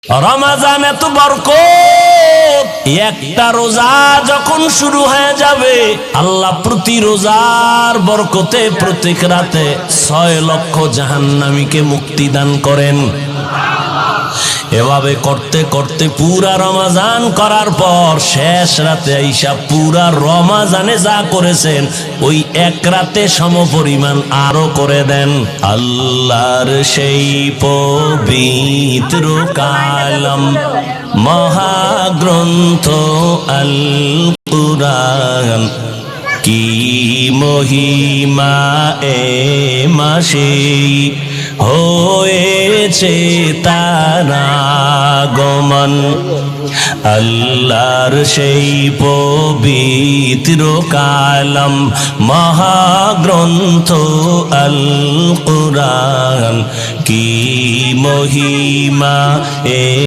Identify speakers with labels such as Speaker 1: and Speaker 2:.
Speaker 1: রমজান এত বরকত, একটা রোজা যখন শুরু হয়ে যাবে আল্লাহ প্রতি রোজার বরকতে প্রত্যেক রাতে 6 লক্ষ জাহান্নামীকে মুক্তি দান করেন। এভাবে করতে করতে পুরা রমজান করার পর শেষ রাতে আইসা পুরা রমজানে যা করেছেন ওই এক রাতে সমপরিমাণ আরো করে দেন। আল্লাহর সেই পবিত্র কালাম মহাগ্রন্থ আল কুরআন, কি মহিমা এ মাসে হয়েছে তার আগমন। আল্লাহর সেই পবিত্র কালাম মহাগ্রন্থ আল কুরআন, কি মহিমা এ